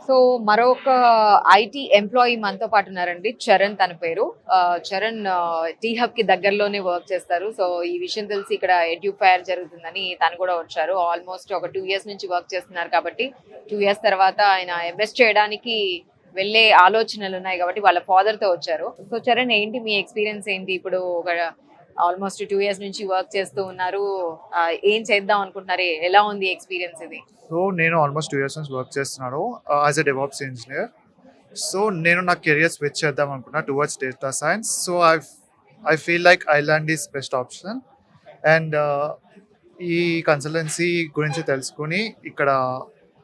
So మరొక IT employee మనతో పాటు ఉన్నారండి. చరణ్ తన పేరు. చరణ్ టీ హబ్ కి దగ్గరలోనే వర్క్ చేస్తారు. సో ఈ విషయం తెలిసి ఇక్కడ ఎడ్యుఫైర్ జరుగుతుందని తను కూడా వచ్చారు. ఆల్మోస్ట్ ఒక 2 ఇయర్స్ నుంచి వర్క్ చేస్తున్నారు కాబట్టి 2 ఇయర్స్ తర్వాత ఆయన ఇన్వెస్ట్ చేయడానికి వెళ్ళే ఆలోచనలు ఉన్నాయి కాబట్టి వాళ్ళ ఫాదర్ తో వచ్చారు. సో చరణ్, ఏంటి మీ ఎక్స్పీరియన్స్ ఏంటి? ఇప్పుడు ఒక ఆల్మోస్ట్ 2 ఇయర్స్ నుంచి వర్క్ చేస్తూ ఉన్నారు. ఏం చేద్దాం అనుకుంటున్నారు? ఎలా ఉంది ఎక్స్పీరియన్స్ ఇది? సో నేను ఆల్మోస్ట్ 2 ఇయర్స్ నుంచి వర్క్ చేస్తున్నాను as a DevOps engineer. So నేను నా కెరియర్ స్విచ్ చేద్దాం అనుకున్నా towards data science. So I feel like island is best option. And ఈ కన్సల్టెన్సీ గురించి తెలుసుకుని ఇక్కడ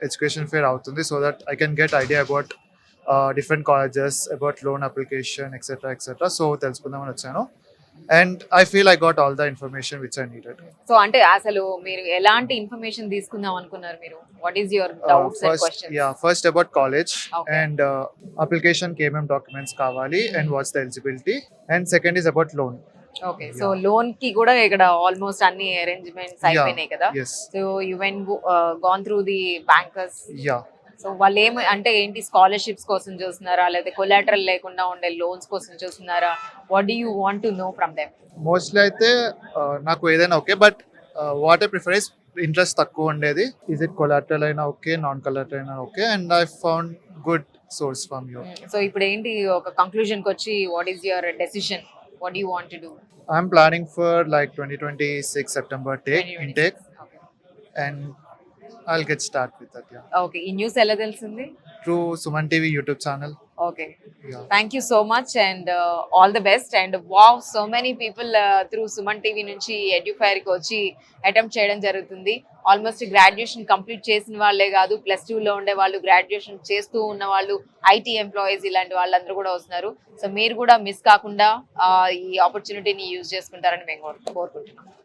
ఎడ్యుకేషన్ ఫేర్ అవుతుంది so that I can get idea about different colleges, about loan application etcetera etcetera. So తెలుసుకుందామని వచ్చాను. And I feel I got all the information which I needed. So అంటే అసలు మీరు ఎలాంటి ఇన్ఫర్మేషన్ తీసుకుందాం అనుకున్నారు మీరు? What is your doubts and questions? First about college Okay. And application కి ఏమేం డాక్యుమెంట్స్ కావాలి and what's the eligibility. And second is about loan. Okay, so loan కి కూడా ఇక్కడ ఆల్మోస్ట్ అన్ని అరేంజ్మెంట్స్ అయిపోయినాయి కదా? Yes. So you when gone through the bankers. Yeah. So వాళ్ళు అంటే ఏంటి, స్కాలర్షిప్స్ కోసం చూస్తున్నారా, లేకపోతే కొలాటరల్ లేకుండా ఉండే లోన్స్ కోసం చూస్తున్నారా? What do you want to know from them? Mostly అయితే నాకు ఏదైనా okay, but what I prefer is interest తక్కువ ఉండేది. ఇస్ ఇట్ కొలాటరల్ అయినా ఓకే, నాన్ కొలాటరల్ అయినా okay. And I found good source from you. So ఇప్పుడు ఏంటి, ఒక కంక్లూజన్ కి వచ్చి what is your decision? What do you want to do? I'm planning for like 2026 September intake and I'll get start with that. Yeah. Okay, ఈ news ఎలా తెలిసింది? Through Suman TV YouTube channel. Okay. Yeah. Thank you so much and all the best. And wow, so many people through Suman TV నుంచి ఎడ్యుఫైర్ కి వచ్చి attempt చేయడం జరుగుతుంది. Almost graduation complete చేసిన వాళ్ళే కాదు, +2 లో ఉండే వాళ్ళు, గ్రాడ్యుయేషన్ చేస్తూ ఉన్న వాళ్ళు, ఐటీ ఎంప్లాయీస్, ఇలాంటి వాళ్ళందరూ కూడా వస్తున్నారు. సో మీరు కూడా మిస్ కాకుండా ఈ ఆపర్చునిటీని యూజ్ చేసుకుంటారని మేము కోరుకుంటున్నాం.